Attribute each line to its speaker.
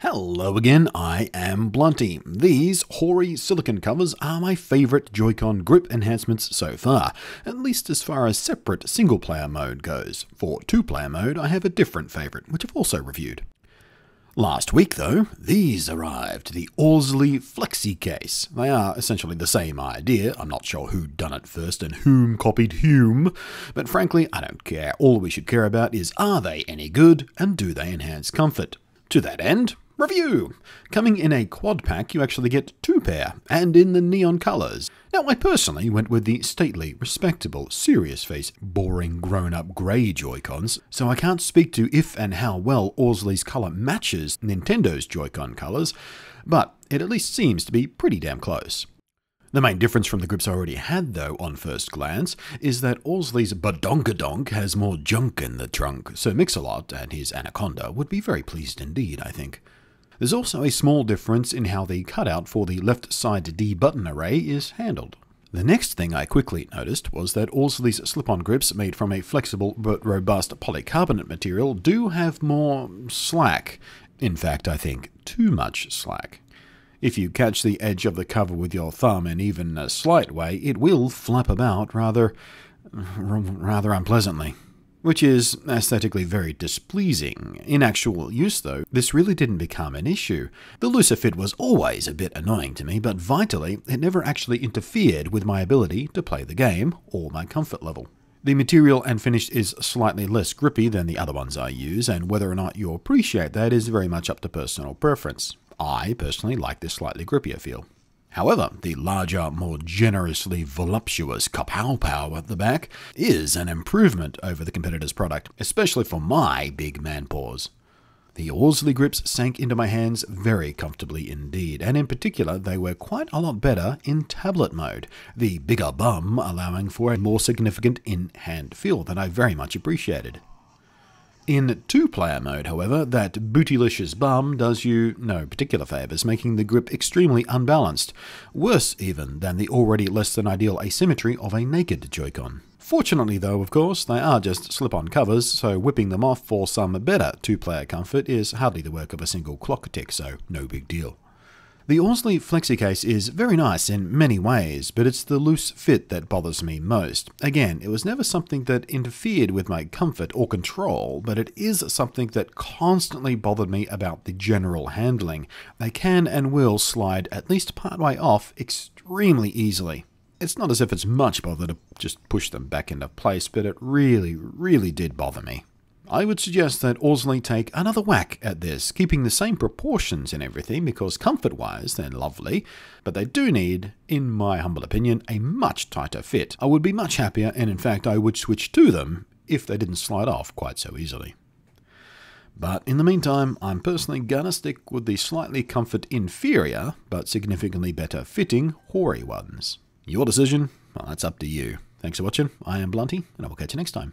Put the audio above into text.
Speaker 1: Hello again, I am Blunty. These hoary silicone covers are my favourite Joycon grip enhancements so far, at least as far as separate single-player mode goes. For two-player mode, I have a different favourite, which I've also reviewed. Last week, though, these arrived, the Orzly FlexiCase. They are essentially the same idea. I'm not sure who done it first and whom copied whom, but frankly, I don't care. All we should care about is, are they any good, and do they enhance comfort? To that end, review! Coming in a quad pack, you actually get two pair, and in the neon colours. Now, I personally went with the stately, respectable, serious face, boring grown-up grey Joy-Cons, so I can't speak to if and how well Orzly's colour matches Nintendo's Joy-Con colours, but it at least seems to be pretty damn close. The main difference from the grips I already had, though, on first glance, is that Orzly's Badonkadonk has more junk in the trunk, so Mix-a-Lot and his Anaconda would be very pleased indeed, I think. There's also a small difference in how the cutout for the left side D button array is handled. The next thing I quickly noticed was that Orzly's slip-on grips made from a flexible but robust polycarbonate material do have more slack. In fact, I think too much slack. If you catch the edge of the cover with your thumb in even a slight way, it will flap about rather unpleasantly, which is aesthetically very displeasing. In actual use, though, this really didn't become an issue. The looser fit was always a bit annoying to me, but vitally, it never actually interfered with my ability to play the game or my comfort level. The material and finish is slightly less grippy than the other ones I use, and whether or not you appreciate that is very much up to personal preference. I personally like this slightly grippier feel. However, the larger, more generously voluptuous kapow-pow at the back is an improvement over the competitor's product, especially for my big man paws. The Orzly grips sank into my hands very comfortably indeed, and in particular they were quite a lot better in tablet mode, the bigger bum allowing for a more significant in-hand feel that I very much appreciated. In two-player mode, however, that bootylicious bum does you no particular favours, making the grip extremely unbalanced, worse even than the already less than ideal asymmetry of a naked Joy-Con. Fortunately though, of course, they are just slip-on covers, so whipping them off for some better two-player comfort is hardly the work of a single clock tick, so no big deal. The Orzly FlexiCase is very nice in many ways, but it's the loose fit that bothers me most. Again, it was never something that interfered with my comfort or control, but it is something that constantly bothered me about the general handling. They can and will slide at least partway off extremely easily. It's not as if it's much bother to just push them back into place, but it really did bother me. I would suggest that Orzly take another whack at this, keeping the same proportions and everything, because comfort-wise they're lovely, but they do need, in my humble opinion, a much tighter fit. I would be much happier, and in fact I would switch to them if they didn't slide off quite so easily. But in the meantime, I'm personally gonna stick with the slightly comfort-inferior, but significantly better fitting, hoary ones. Your decision? Well, that's up to you. Thanks for watching, I am Blunty, and I will catch you next time.